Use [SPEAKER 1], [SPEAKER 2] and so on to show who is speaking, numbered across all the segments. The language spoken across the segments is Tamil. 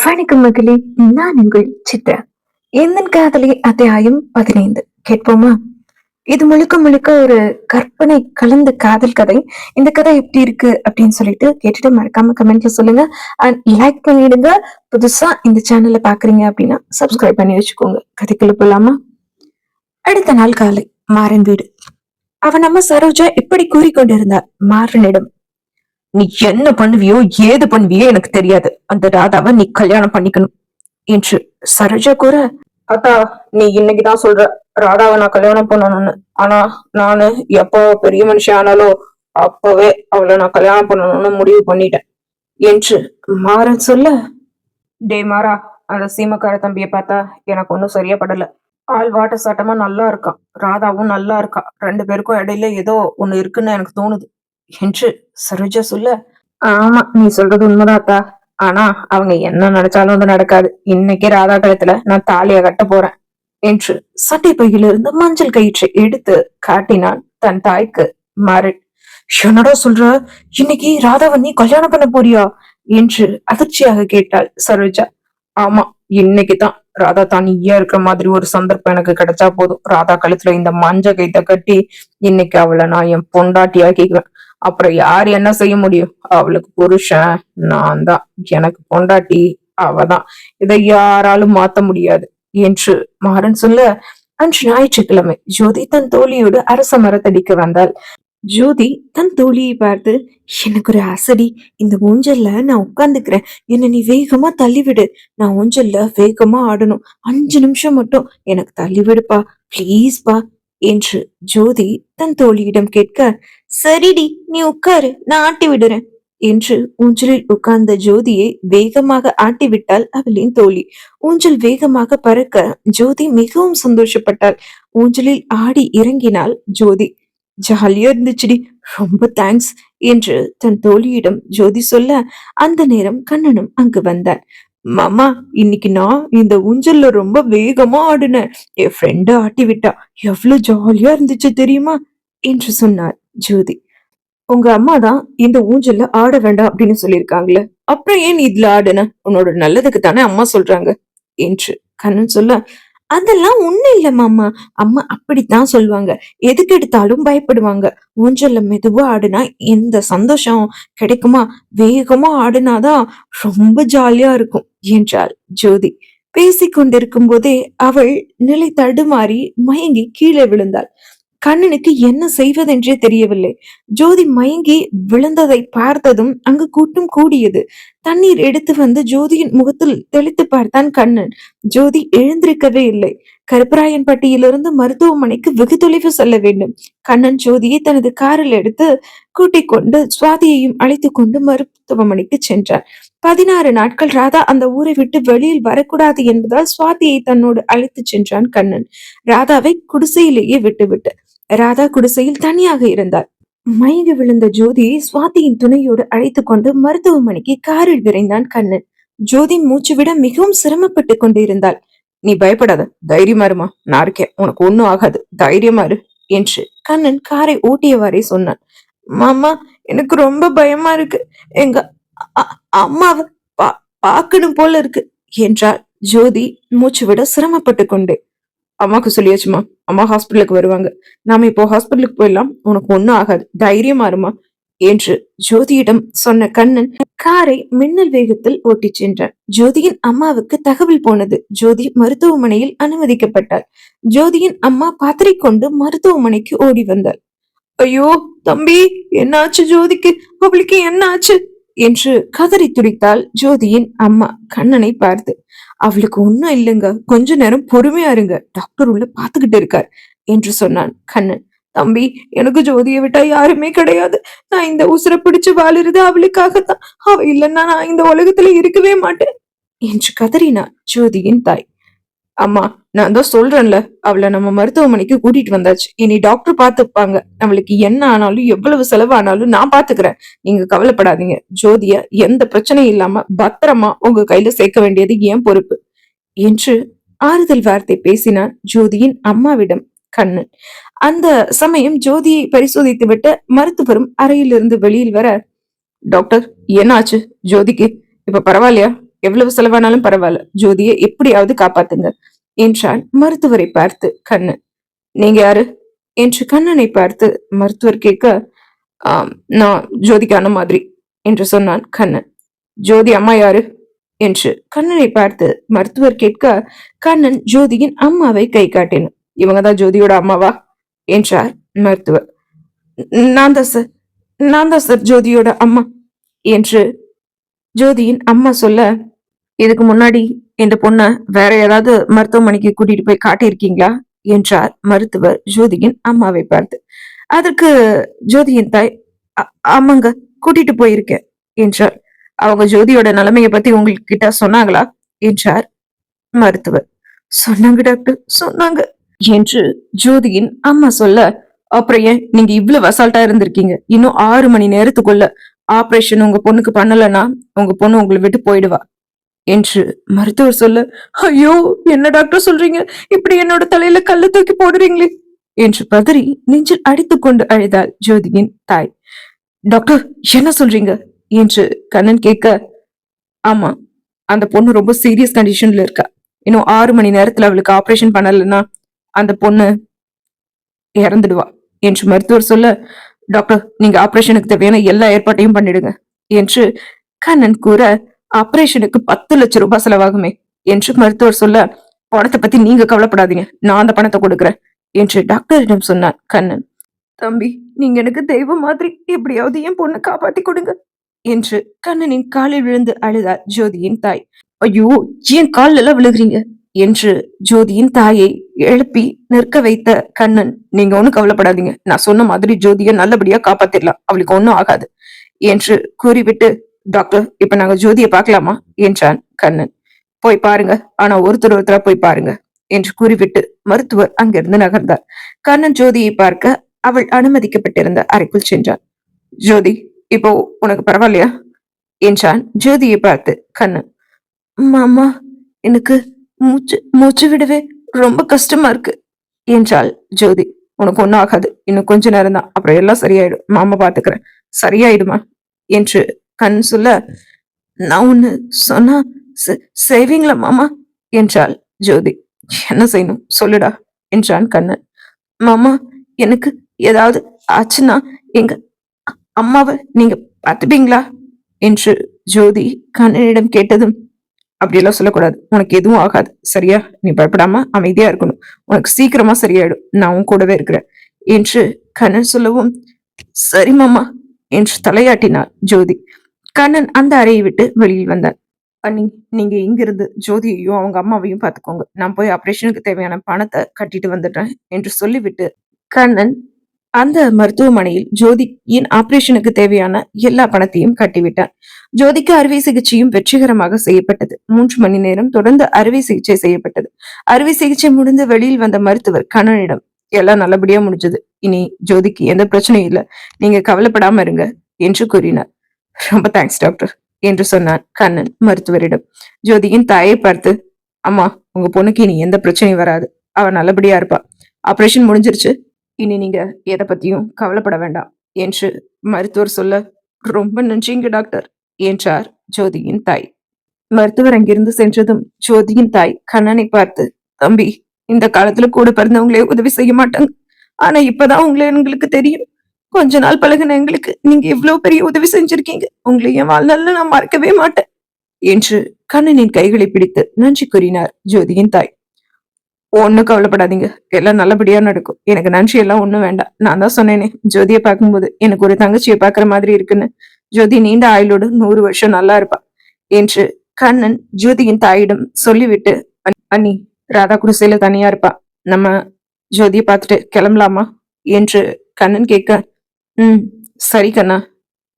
[SPEAKER 1] வணக்கம் மகளே. நான் உங்கள் சித்ரா. எந்தன் காதலி அத்தியாயம் 15 கேட்போமா? இது முழுக்க முழுக்க ஒரு கற்பனை கலந்த காதல் கதை. இந்த கதை எப்படி இருக்கு அப்படின்னு சொல்லிட்டு கேட்டுட்டு மறக்காம கமெண்ட்ல சொல்லுங்க. அண்ட் லைக் பண்ணிடுங்க. புதுசா இந்த சேனல்ல பாக்குறீங்க அப்படின்னா சப்ஸ்கிரைப் பண்ணி வச்சுக்கோங்க. கதைக்குள்ள போலாமா? அடுத்த நாள் காலை மாறன் வீடு. அவன் நம்ம சரோஜா இப்படி கூறிக்கொண்டிருந்தார் மாறனிடம். நீ என்ன பண்ணுவியோ ஏது பண்ணுவியோ எனக்கு தெரியாது. அந்த ராதாவை நீ கல்யாணம் பண்ணிக்கணும் என்று சரோஜா கூற, அத்தா நீ இன்னைக்குதான் சொல்ற ராதாவை நான் கல்யாணம் பண்ணணும்னு. ஆனா நானு எப்போ பெரிய மனுஷன் ஆனாலோ அப்பவே அவளை நான் கல்யாணம் பண்ணணும்னு முடிவு பண்ணிட்டேன் என்று மாறன் சொல்ல, டே மாறா, அந்த சீமக்கார தம்பியை பார்த்தா எனக்கு ஒன்னும் சரியா படல. ஆள் வாட்ட சாட்டமா நல்லா இருக்கான், ராதாவும் நல்லா இருக்கா, ரெண்டு பேருக்கும் இடையில ஏதோ ஒண்ணு இருக்குன்னு எனக்கு தோணுது என்று சரோஜா சொல்ல, ஆமா நீ சொல்றது உண்மைதாத்தா. ஆனா அவங்க என்ன நினைச்சாலும் வந்து நடக்காது. இன்னைக்கு ராதா கழுத்துல நான் தாலிய கட்ட போறேன் என்று சட்டை பையிலிருந்து மஞ்சள் கயிற்றை எடுத்து காட்டினான் தன் தாய்க்கு மாறன். என்னடா சொல்ற, இன்னைக்கு ராதாவை நீ கல்யாணம் பண்ண போறியா என்று அதிர்ச்சியாக கேட்டாள் சரோஜா. ஆமா, இன்னைக்குதான். ராதா தனியா இருக்கிற மாதிரி ஒரு சந்தர்ப்பம் எனக்கு கிடைச்சா போதும். ராதா கழுத்துல இந்த மஞ்ச கைத்த கட்டி இன்னைக்கு அவளை நான் என் பொண்டாட்டி ஆக்கிக்குவேன். அப்புறம் யார் என்ன செய்ய முடியும்? அவளுக்கு புருஷன் நான் தான், எனக்கு பொண்டாட்டி அவதான். இதை யாராலும் மாத்த முடியாது என்று மாறன் சொல்ல, அன்று ஞாயிற்றுக்கிழமை ஜோதி தன் தோழியோடு அரச மரத்தடிக்க வந்தாள். ஜோதி தன் தோழியை பார்த்து, எனக்கு ஒரு அசடி, இந்த ஊஞ்சல்ல நான் உட்கார்ந்துக்கிறேன், என்ன நீ வேகமா தள்ளிவிடு, நான் ஊஞ்சல்ல வேகமா ஆடணும், 5 நிமிஷம் மட்டும் எனக்கு தள்ளிவிடுப்பா பிளீஸ்பா என்று ஜோதி தன் தோழியிடம் கேட்க, சரிடி நீ உட்காரு, நான் ஆட்டி விடுறேன் என்று ஊஞ்சலில் உட்கார்ந்த ஜோதியை வேகமாக ஆட்டிவிட்டாள் அவளின் தோழி. ஊஞ்சல் வேகமாக பறக்க ஜோதி மிகவும் சந்தோஷப்பட்டாள். ஊஞ்சலில் ஆடி இறங்கினாள் ஜோதி. ஜாலியா இருந்துச்சுடி, ரொம்ப தேங்க்ஸ் என்று தன் தோழியிடம் ஜோதி சொல்ல, அந்த நேரம் கண்ணனும் அங்கு வந்தான். மாமா, இன்னைக்கு நான் இந்த ஊஞ்சல்ல ரொம்ப வேகமா ஆடினேன், என் ஃப்ரெண்ட ஆட்டி விட்டா, எவ்வளவு ஜாலியா இருந்துச்சு தெரியுமா என்று சொன்னார் ஜோதி. உங்க அம்மா தான் இந்த ஊஞ்சல்ல ஆட வேண்டாம் அப்படின்னு சொல்லியிருக்காங்களே, அப்புறம் ஏன் இதுல ஆடுன? உன்னோட நல்லதுக்கு தானே அம்மா சொல்றாங்க என்று கண்ணன் சொல்ல, அதெல்லாம் ஒண்ணு இல்ல மாமா, அம்மா அப்படித்தான் சொல்லுவாங்க, எதுக்கு எடுத்தாலும் பயப்படுவாங்க, ஊஞ்சல்ல மெதுவா ஆடுனா எந்த சந்தோஷம் கிடைக்குமா, வேகமா ஆடுனாதான் ரொம்ப ஜாலியா இருக்கும் என்றாள் ஜோதி. பேசிக்கொண்டிருக்கும் போதே அவள் நிலை தடுமாறி மயங்கி கீழே விழுந்தாள். கண்ணனுக்கு என்ன செய்வதென்றே தெரியவில்லை. ஜோதி மயங்கி விழுந்ததை பார்த்ததும் அங்கு கூட்டம் கூடியது. தண்ணீர் எடுத்து வந்து ஜோதியின் முகத்தில் தெளித்து பார்த்தான் கண்ணன். ஜோதி எழுந்திருக்கவே இல்லை. கருப்பராயன்பட்டியிலிருந்து மருத்துவமனைக்கு வெகு தொலைவு செல்ல வேண்டும். கண்ணன் ஜோதியை தனது காரில் எடுத்து கூட்டிக் கொண்டு சுவாதியையும் அழைத்துக் கொண்டு மருத்துவமனைக்கு சென்றார். 16 நாட்கள் ராதா அந்த ஊரை விட்டு வெளியில் வரக்கூடாது என்பதால் சுவாதியை தன்னோடு அழைத்து சென்றான் கண்ணன். ராதாவை குடிசையிலேயே விட்டுவிட்டு. ராதா குடிசையில் தனியாக இருந்தார். மயங்கி விழுந்த ஜோதியை சுவாதியின் துணையோடு அழைத்துக் கொண்டு மருத்துவமனைக்கு காரில் விரைந்தான் கண்ணன். ஜோதி மூச்சு விட மிகவும் சிரமப்பட்டு கொண்டிருந்தாள். நீ பயப்படாத, தைரியமா இருமா, நான் இருக்கேன், உனக்கு ஒண்ணும் ஆகாது, தைரியமா இரு என்று கண்ணன் காரை ஓட்டியவாறே சொன்னான். மாமா, எனக்கு ரொம்ப பயமா இருக்கு, எங்க அம்மாவை பாக்கணும் போல இருக்கு என்றாள் ஜோதி மூச்சு விட சிரமப்பட்டு கொண்டே. அம்மாக்கு சொல்லியாச்சுமா, அம்மா ஹாஸ்பிட்டலுக்கு வருவாங்க, நாம இப்போ ஹாஸ்பிட்டலுக்கு போயிடலாம், உனக்கு ஒண்ணும் ஆகாது, தைரியமா இருமா என்று ஜோதியிடம் சொன்ன கண்ணன் காரை மின்னல் வேகத்தில் ஓட்டிச் சென்றான். ஜோதியின் அம்மாவுக்கு தகவல் போனது. ஜோதி மருத்துவமனையில் அனுமதிக்கப்பட்டாள். ஜோதியின் அம்மா பாத்திரிக்கொண்டு மருத்துவமனைக்கு ஓடி வந்தாள். ஐயோ தம்பி, என்ன ஆச்சு ஜோதிக்கு, அவளுக்கு என்ன ஆச்சு என்று கதறி துடித்தாள் ஜோதியின் அம்மா கண்ணனை பார்த்து. அவளுக்கு ஒண்ணும் இல்லைங்க, கொஞ்ச நேரம் பொறுமையா இருங்க, டாக்டர் உள்ள பாத்துக்கிட்டு இருக்கார் என்று சொன்னான் கண்ணன். தம்பி, எனக்கு ஜோதியை விட்டா யாருமே கிடையாது, நான் இந்த உசுரை பிடிச்சு வாழுறது அவளுக்காகத்தான், அவ இல்லைன்னா நான் இந்த உலகத்துல இருக்கவே மாட்டேன் என்று கதறினார் ஜோதியின் தாய். அம்மா, நான் தான் சொல்றேன்ல, அவளை நம்ம மருத்துவமனைக்கு கூட்டிட்டு வந்தாச்சு, இனி டாக்டர் பாத்துப்பாங்க, நம்மளுக்கு என்ன ஆனாலும் எவ்வளவு செலவானாலும் நான் பாத்துக்கிறேன், நீங்க கவலைப்படாதீங்க, ஜோதிய எந்த பிரச்சனையும் இல்லாம பத்திரமா உங்க கையில சேர்க்க வேண்டியது ஏன் பொறுப்பு என்று ஆறுதல் வார்த்தை பேசினார் ஜோதியின் அம்மாவிடம் கண்ணன். அந்த சமயம் ஜோதியை பரிசோதித்து விட்டு மருத்துவரும் அறையிலிருந்து வெளியில் வர, டாக்டர் என்னாச்சு ஜோதிக்கு, இப்ப பரவாயில்லையா எவ்வளவு செலவானாலும் பரவாயில்ல, ஜோதியை எப்படியாவது காப்பாத்துங்க என்றான் மருத்துவரை பார்த்து கண்ணன். நீங்க யாரு என்று கண்ணனை பார்த்து மருத்துவர் கேட்க, ஆம், நான் ஜோதிக்கு அண்ணன் மாதிரி என்று சொன்னான் கண்ணன். ஜோதி அம்மா யாரு என்று கண்ணனை பார்த்து மருத்துவர் கேட்க, கண்ணன் ஜோதியின் அம்மாவை கை காட்டினான். இவங்கதான் ஜோதியோட அம்மாவா என்றார் மருத்துவர். நான் தான் சார், நான் தான் சார் ஜோதியோட அம்மா என்று ஜோதியின் அம்மா சொல்ல, இதுக்கு முன்னாடி இந்த பொண்ண வேற ஏதாவது மருத்துவமனைக்கு கூட்டிட்டு போய் காட்டியிருக்கீங்களா என்றார் மருத்துவர் ஜோதியின் அம்மாவை பார்த்து. அதற்கு ஜோதியின் தாய், ஆமாங்க, கூட்டிட்டு போயிருக்கேன் என்றார். அவங்க ஜோதியோட நிலைமைய பத்தி உங்ககிட்ட சொன்னாங்களா என்றார் மருத்துவர். சொன்னாங்க டாக்டர், சொன்னாங்க என்று ஜோதியின் அம்மா சொல்ல, அப்புறம் ஏன் நீங்க இவ்வளவு அசால்ட்டா இருந்திருக்கீங்க? இன்னும் 6 மணி நேரத்துக்குள்ள ஆபரேஷன் உங்க பொண்ணுக்கு பண்ணலன்னா உங்க பொண்ணு உங்களை விட்டு போயிடுவா என்று மருத்துவர் சொல்ல, ஐயோ என்ன டாக்டர் சொல்றீங்க, இப்படி என்னோட தலையில கல்ல தூக்கி போடுறீங்களே என்று பதறி நெஞ்சில் அடித்துக்கொண்டு அழுதாள் ஜோதியின் தாய். டாக்டர் என்ன சொல்றீங்க என்று கண்ணன் கேட்க, ஆமா, அந்த பொண்ணு ரொம்ப சீரியஸ் கண்டிஷன்ல இருக்கா. இன்னும் 6 மணி நேரத்துல அவளுக்கு ஆபரேஷன் பண்ணலன்னா அந்த பொண்ணு இறந்துடுவா என்று மருத்துவர் சொல்ல, டாக்டர் நீங்க ஆபரேஷனுக்கு தேவையான எல்லா ஏற்பாட்டையும் பண்ணிடுங்க என்று கண்ணன் கூற, ஆபரேஷனுக்கு 10 லட்சம் ரூபாய் செலவாகுமே என்று மருத்துவர் சொல்ல, பணத்தை பத்தி நீங்க கவலைப்படாதீங்க, நான் அந்த பணத்தை கொடுக்குறேன் என்று டாக்டரிடம் சொன்னான் கண்ணன். தம்பி, நீங்க எனக்கு தெய்வம் மாதிரி, எப்படியாவது என் பொண்ணை காப்பாத்தி கொடுங்க என்று கண்ணனின் காலில் விழுந்து அழுதாள் ஜோதியின் தாய். ஐயோ ஏன் காலில் எல்லாம் விழுகிறீங்க என்று ஜோதியின் தாயை எழுப்பி நிற்க வைத்த கண்ணன், நீங்க ஒண்ணும் கவலைப்படாதீங்க, நான் சொன்ன மாதிரி ஜோதியை நல்லபடியா காப்பாத்திடலாம், அவளுக்கு ஒண்ணும் ஆகாது என்று கூறிவிட்டு, டாக்டர் இப்ப நாங்க ஜோதியை பார்க்கலாமா என்றான் கண்ணன். போய் பாருங்க, ஆனா ஒருத்தரா போய் பாருங்க என்று கூறிவிட்டு மருத்துவர் அங்கிருந்து நகர்ந்தார். கண்ணன் ஜோதியை பார்க்க அவள் அனுமதிக்கப்பட்டிருந்த அறைக்குள் சென்றான். ஜோதி இப்போ உனக்கு பரவாயில்லையா என்றான் ஜோதியை பார்த்து கண்ணன். மாமா, எனக்கு மூச்சு மூச்சு விடவே ரொம்ப கஷ்டமா இருக்கு என்றாள் ஜோதி. உனக்கு ஒன்னும் ஆகாது, இன்னும் கொஞ்ச நேரம் தான், அப்புறம் எல்லாம் சரியாயிடும், மாமா பாத்துக்கிறேன், சரியாயிடுமா என்று கண் சொல்ல, நான் ஒண்ணு சொன்னா செய்வீங்களா மாமா என்றாள் ஜோதி. என்ன செய்யணும் சொல்லுடா என்றான் கண்ணன். மாமா, எனக்கு ஏதாவது ஆச்சுன்னா எங்க அம்மாவை நீங்க பாத்துப்பீங்களா என்று ஜோதி கண்ணனிடம் கேட்டதும், அப்படியெல்லாம் சொல்லக்கூடாது, உனக்கு எதுவும் ஆகாது, சரியா? நீ பயப்படாம அமைதியா இருக்கணும், உனக்கு சீக்கிரமா சரியாயிடும், நான் உன் கூடவே இருக்கிறேன் என்று கண்ணன் சொல்லவும், சரி மாமா என்று தலையாட்டினாள் ஜோதி. கண்ணன் அந்த அறையை விட்டு வெளியில் வந்தான். அண்ணி, நீங்க இங்கிருந்து ஜோதியையும் அவங்க அம்மாவையும் பாத்துக்கோங்க, நான் போய் ஆபரேஷனுக்கு தேவையான பணத்தை கட்டிட்டு வந்துடுறேன் என்று சொல்லிவிட்டு கண்ணன் அந்த மருத்துவமனையில் ஜோதியின் ஆபரேஷனுக்கு தேவையான எல்லா பணத்தையும் கட்டிவிட்டான். ஜோதிக்கு அறுவை சிகிச்சையும் வெற்றிகரமாக செய்யப்பட்டது. 3 மணி நேரம் தொடர்ந்து அறுவை சிகிச்சை செய்யப்பட்டது. அறுவை சிகிச்சை முடிந்து வெளியில் வந்த மருத்துவர் கண்ணனிடம், எல்லாம் நல்லபடியா முடிஞ்சது, இனி ஜோதிக்கு எந்த பிரச்சனையும் இல்ல, நீங்க கவலைப்படாம இருங்க என்று கூறினார். ரொம்ப தேங்க்ஸ் டாக்டர் என்று சொன்னான் கண்ணன் மருத்துவரிடம். ஜோதியின் தாயை பார்த்து, அம்மா, உங்க பொண்ணுக்கு இனி எந்த பிரச்சனையும் வராது, அவ நல்லபடியா இருப்பா, ஆபரேஷன் முடிஞ்சிருச்சு, இனி நீங்க எதை பத்தியும் கவலைப்பட வேண்டாம் என்று மருத்துவர் சொல்ல, ரொம்ப நன்றிங்க டாக்டர் என்றார் ஜோதியின் தாய். மருத்துவர் அங்கிருந்து சென்றதும் ஜோதியின் தாய் கண்ணனை பார்த்து, தம்பி, இந்த காலத்துல கூட பிறந்தவங்களே உதவி செய்ய மாட்டாங்க, ஆனா இப்பதான் உங்களை எங்களுக்கு தெரியும், கொஞ்ச நாள் பழகின எங்களுக்கு நீங்க இவ்வளவு பெரிய உதவி செஞ்சிருக்கீங்க, உங்களை என் வாழ்நாள்ல நான் மறக்கவே மாட்டேன் என்று கண்ணனின் கைகளை பிடித்து நன்றி கூறினார் ஜோதியின் தாய். ஒன்னும் கவலைப்படாதீங்க, எல்லாம் நல்லபடியா நடக்கும், எனக்கு நன்றி எல்லாம் ஒண்ணும் வேண்டாம், நான் தான் சொன்னேனே ஜோதியை பார்க்கும்போது எனக்கு ஒரு தங்கச்சியை பாக்குற மாதிரி இருக்குன்னு, ஜோதி நீண்ட ஆயுளோடு 100 வருஷம் நல்லா இருப்பா என்று கண்ணன் ஜோதியின் தாயிடம் சொல்லிவிட்டு, அண்ணி, ராதா குடிசையில தனியா இருப்பா, நம்ம ஜோதியை பார்த்துட்டு கிளம்பலாமா என்று கண்ணன் கேட்க, சரி கண்ணா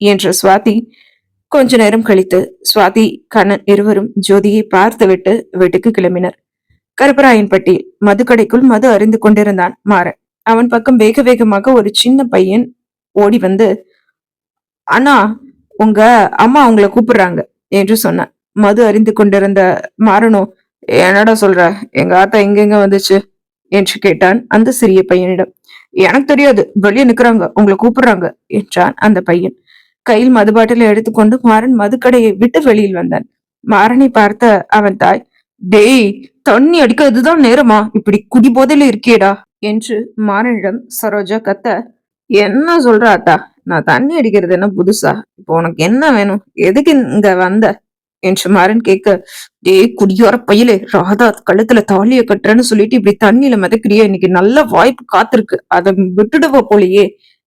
[SPEAKER 1] என்று சுவாதி. கொஞ்ச நேரம் கழித்து சுவாதி கண்ணன் இருவரும் ஜோதியை பார்த்து விட்டு வீட்டுக்கு கிளம்பினர். கருப்பராயன்பட்டி மதுக்கடைக்குள் மது அறிந்து கொண்டிருந்தான் மாறன். அவன் பக்கம் வேக வேகமாக ஒரு சின்ன பையன் ஓடி வந்து, அண்ணா, உங்க அம்மா உங்களை கூப்பிடுறாங்க என்று சொன்னான். மது அறிந்து கொண்டிருந்த மாறனோ, என்னடா சொல்ற, எங்க ஆத்தா எங்கெங்க வந்துச்சு என்று கேட்டான் அந்த சிறிய பையனிடம். எனக்கு தெரியாது, வெளியே நிக்கிறாங்க, உங்களை கூப்பிடுறாங்க என்றான் அந்த பையன். கையில் மதுபாட்டிலை எடுத்துக்கொண்டு மாறன் மதுக்கடையை விட்டு வெளியில் வந்தான். மாறனை பார்த்த அவன் தாய், டேய், தண்ணி அடிக்க இதுதான் நேரமா? இப்படி குடி போதையில இருக்கேடா என்று மாறனிடம் சரோஜா கத்த, என்ன சொல்ற அத்தா? நான் தண்ணி அடிக்கிறது என்ன புதுசா? இப்போ உனக்கு என்ன வேணும்? எதுக்கு இங்க வந்த என்று மாறன் கேட்க, டேய் குடியோர பையலே, ராதா கழுத்துல தாலிய கட்டுறேன்னு சொல்லிட்டு இப்படி தண்ணியில மிதக்கிறியே, இன்னைக்கு நல்ல வாய்ப்பு காத்திருக்கு, அதை விட்டுடுவ போலியே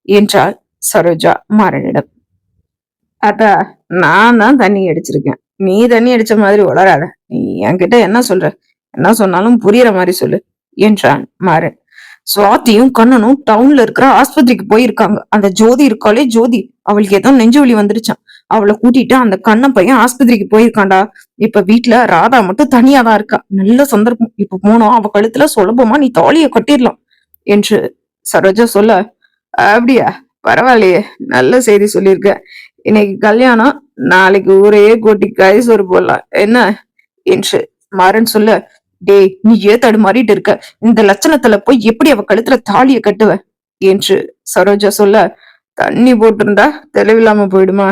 [SPEAKER 1] என்றாள் சரோஜா மாறனிடம். அத்தா, நான் தான் தண்ணி அடிச்சிருக்கேன், நீ தண்ணி அடிச்ச மாதிரி உளராத. நீ என்கிட்ட என்ன சொல்ற? என்ன சொன்னாலும் புரியுற மாதிரி சொல்லு என்றான் மாறன். சுவாதியும் கண்ணனும் டவுன்ல இருக்கிற ஆஸ்பத்திரிக்கு போயிருக்காங்க. அந்த ஜோதி இருக்காளே ஜோதி, அவளுக்கு ஏதோ நெஞ்சு வலி வந்துருச்சான். அவளை கூட்டிட்டு அந்த கண்ணன் பையன் ஆஸ்பத்திரிக்கு போயிருக்காண்டா. இப்ப வீட்டுல ராதா மட்டும் தனியா தான் இருக்கா. நல்ல சந்தர்ப்பம், இப்ப போனோம் அவ கழுத்துல சுலபமா நீ தாலிய கட்டிடலாம் என்று சரோஜா சொல்ல, அப்படியா, பரவாயில்லையே, நல்ல செய்தி சொல்லியிருக்க. இன்னைக்கு கல்யாணம், நாளைக்கு ஊரையே கூட்டி கைசோறு போடலாம் என்ன என்று மாறன் சொல்ல, டேய் நீ ஏன் தடுமாறிட்டு இருக்க? இந்த லட்சணத்துல போய் எப்படி அவ கழுத்துல தாலிய கட்டுவ என்று சரோஜா சொல்ல, தண்ணி போட்டிருந்தா தெளிவில்லாம போயிடுமா?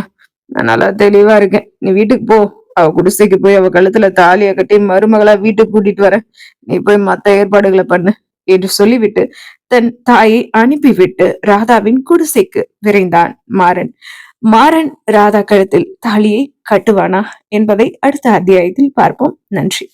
[SPEAKER 1] நான் நல்லா தெளிவா இருக்கேன். நீ வீட்டுக்கு போ, அவ குடிசைக்கு போய் அவ கழுத்துல தாலிய கட்டி மருமகளா வீட்டுக்கு கூட்டிட்டு வர. நீ போய் மத்த ஏற்பாடுகளை பண்ணு என்று சொல்லிவிட்டு தன் தாயை அனுப்பிவிட்டு ராதாவின் குடிசைக்கு விரைந்தான் மாறன். மாறன் ராதா கழுத்தில் தாலியை கட்டுவானா என்பதை அடுத்த அத்தியாயத்தில் பார்ப்போம். நன்றி.